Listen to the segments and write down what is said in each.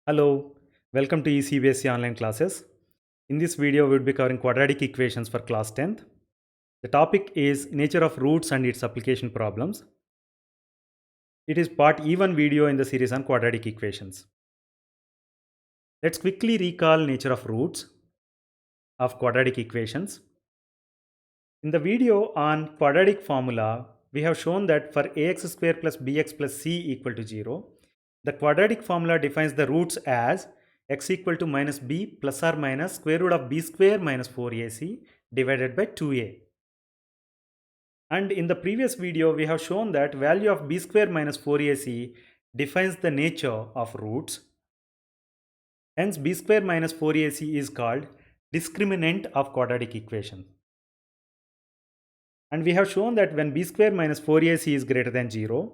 Hello, welcome to ECBSC online classes. In this video, we'll be covering quadratic equations for class 10th. The topic is nature of roots and its application problems. It is part E1 video in the series on quadratic equations. Let's quickly recall nature of roots of quadratic equations. In the video on quadratic formula, we have shown that for ax square plus bx plus c equal to 0, the quadratic formula defines the roots as x equal to minus b plus or minus square root of b square minus 4ac divided by 2a. And in the previous video, we have shown that value of b square minus 4ac defines the nature of roots. Hence, b square minus 4ac is called discriminant of quadratic equation. And we have shown that when b square minus 4ac is greater than 0,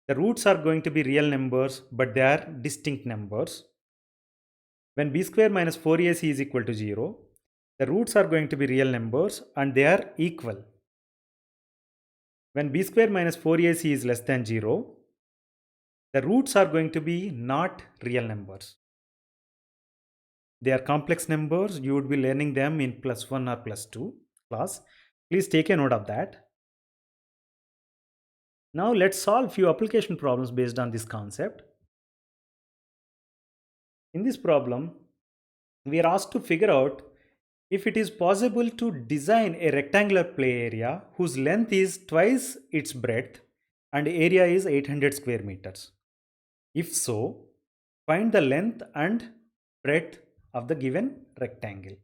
the roots are going to be real numbers, but they are distinct numbers. When b square minus 4ac is equal to 0, the roots are going to be real numbers and they are equal. When b square minus 4ac is less than 0, the roots are going to be not real numbers. They are complex numbers. You would be learning them in +1 or +2 class. Please take a note of that. Now let's solve few application problems based on this concept. In this problem, we are asked to figure out if it is possible to design a rectangular play area whose length is twice its breadth and area is 800 square meters. If so, find the length and breadth of the given rectangle.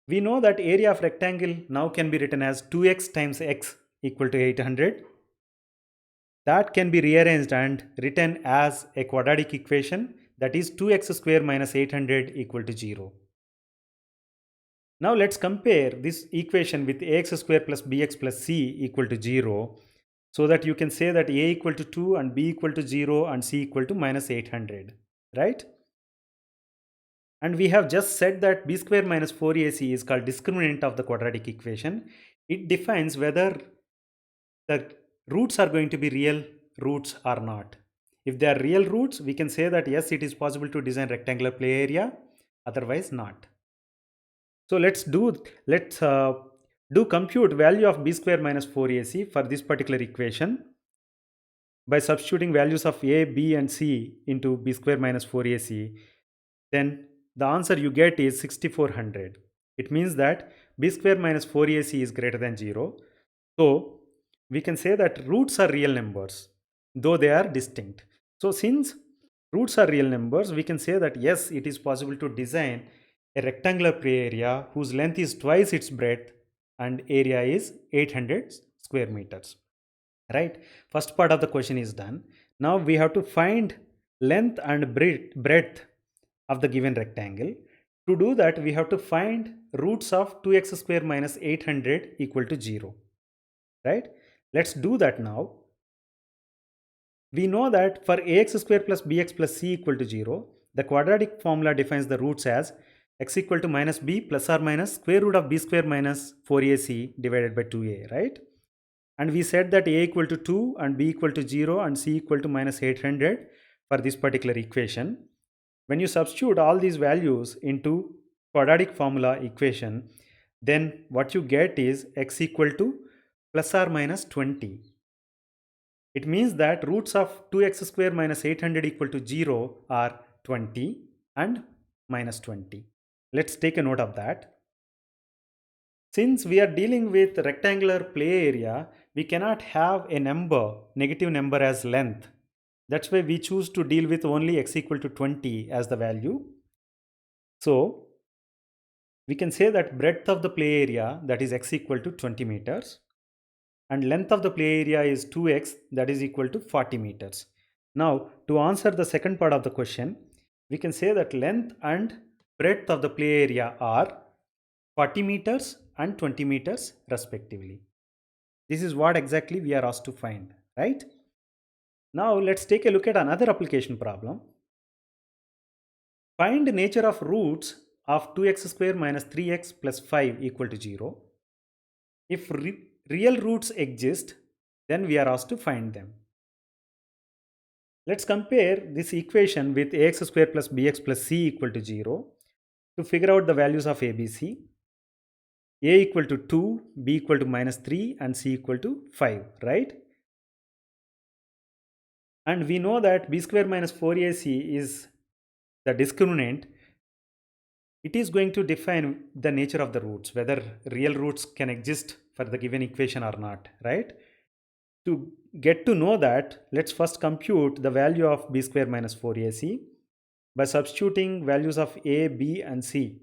We know that area of rectangle now can be written as 2x times x equal to 800. That can be rearranged and written as a quadratic equation, that is 2x square minus 800 equal to 0. Now let's compare this equation with ax square plus bx plus c equal to 0, so that you can say that a equal to 2 and b equal to 0 and c equal to minus 800, right? And we have just said that b square minus 4ac is called discriminant of the quadratic equation. It defines whether the roots are going to be real roots or not. If they are real roots, we can say that yes, it is possible to design rectangular play area, otherwise not. So let's do compute value of b square minus 4ac for this particular equation by substituting values of a, b and c into b square minus 4ac. Then the answer you get is 6400. It means that b square minus 4ac is greater than 0. So we can say that roots are real numbers, though they are distinct. So since roots are real numbers, we can say that yes, it is possible to design a rectangular play area whose length is twice its breadth and area is 800 square meters. Right? First part of the question is done. Now we have to find length and breadth of the given rectangle. To do that, we have to find roots of 2x square minus 800 equal to 0. Right? Let's do that now. We know that for ax square plus bx plus c equal to 0, the quadratic formula defines the roots as x equal to minus b plus or minus square root of b square minus 4ac divided by 2a, right? And we said that a equal to 2 and b equal to 0 and c equal to minus 800 for this particular equation. When you substitute all these values into quadratic formula equation, then what you get is x equal to plus or minus 20. It means that roots of 2x square minus 800 equal to 0 are 20 and minus 20. Let's take a note of that. Since we are dealing with rectangular play area, we cannot have a negative number as length. That's why we choose to deal with only x equal to 20 as the value. So we can say that breadth of the play area, that is x equal to 20 meters, and length of the play area is 2x, that is equal to 40 meters. Now to answer the second part of the question, we can say that length and breadth of the play area are 40 meters and 20 meters respectively. This is what exactly we are asked to find, right? Now let's take a look at another application problem. Find the nature of roots of 2x square minus 3x plus 5 equal to 0. If real roots exist, then we are asked to find them. Let's compare this equation with ax square plus bx plus c equal to 0 to figure out the values of a, b, c. A equal to 2, b equal to minus 3 and c equal to 5, right? And we know that b square minus 4ac is the discriminant. It is going to define the nature of the roots, whether real roots can exist for the given equation or not, right? To get to know that, let's first compute the value of b square minus 4ac by substituting values of a, b and c.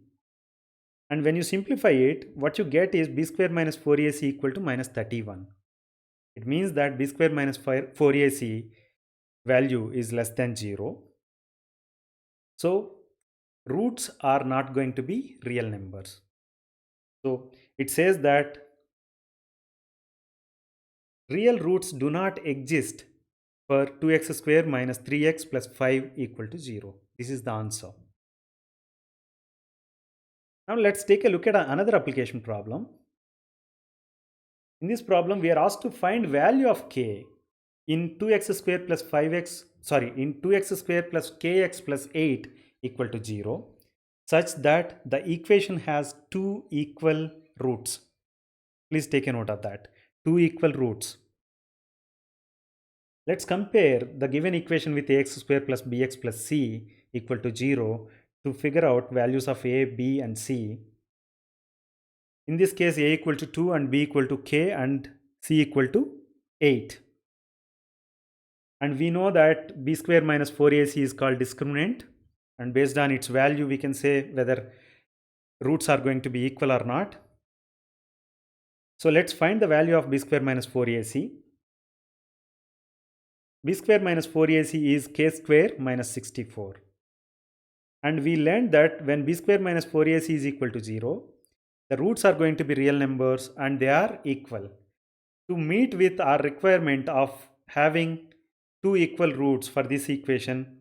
And when you simplify it, what you get is b square minus 4ac equal to minus 31. It means that b square minus 4ac value is less than 0. So roots are not going to be real numbers. So it says that real roots do not exist for 2x square minus 3x plus 5 equal to 0. This is the answer. Now let's take a look at another application problem. In this problem, we are asked to find value of k in 2x square plus 5x, in 2x square plus kx plus 8 equal to 0, such that the equation has two equal roots. Please take a note of that. Two equal roots. Let's compare the given equation with ax square plus bx plus c equal to 0 to figure out values of a, b and c. In this case, a equal to 2 and b equal to k and c equal to 8. And we know that b square minus 4ac is called discriminant, and based on its value we can say whether roots are going to be equal or not. So let's find the value of b square minus 4ac. b square minus 4ac is k square minus 64. And we learned that when b square minus 4ac is equal to 0, the roots are going to be real numbers and they are equal. To meet with our requirement of having two equal roots for this equation,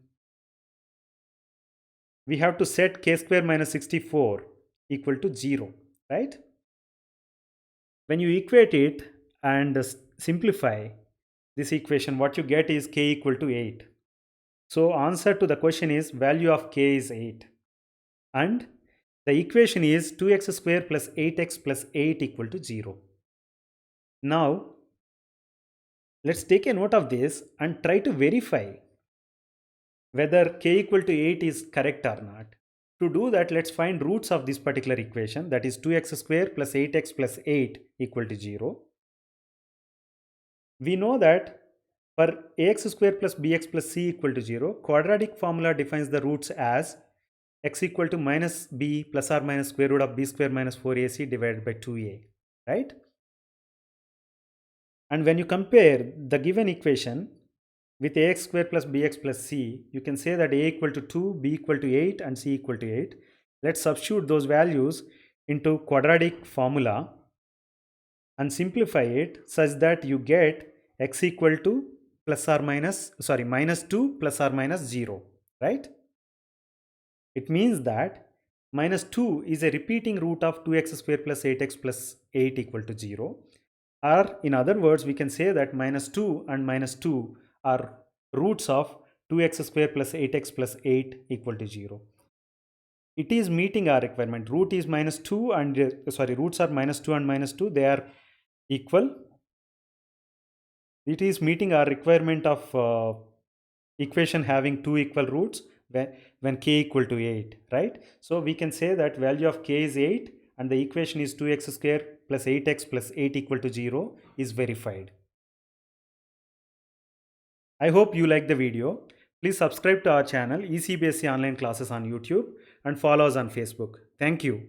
we have to set k square minus 64 equal to 0, right? When you equate it and simplify this equation, what you get is k equal to 8. So answer to the question is value of k is 8. And the equation is 2x square plus 8x plus 8 equal to 0. Now, let's take a note of this and try to verify whether k equal to 8 is correct or not. To do that, let's find roots of this particular equation, that is 2x square plus 8x plus 8 equal to 0. We know that for ax square plus bx plus c equal to 0, quadratic formula defines the roots as x equal to minus b plus or minus square root of b square minus 4ac divided by 2a, right? And when you compare the given equation with ax square plus bx plus c, you can say that a equal to 2, b equal to 8 and c equal to 8. Let's substitute those values into quadratic formula and simplify it such that you get x equal to minus 2 plus or minus 0, right? It means that minus 2 is a repeating root of 2x square plus 8x plus 8 equal to 0. Or in other words, we can say that minus 2 and minus 2 are roots of 2x square plus 8x plus 8 equal to 0. It is meeting our requirement. Root is minus 2 and roots are minus 2 and minus 2. They are equal. It is meeting our requirement of equation having two equal roots when k equal to 8, right? So we can say that value of k is 8 and the equation is 2x square plus 8x plus 8 equal to 0 is verified. I hope you like the video. Please subscribe to our channel ECBSC online classes on YouTube and follow us on Facebook. Thank you.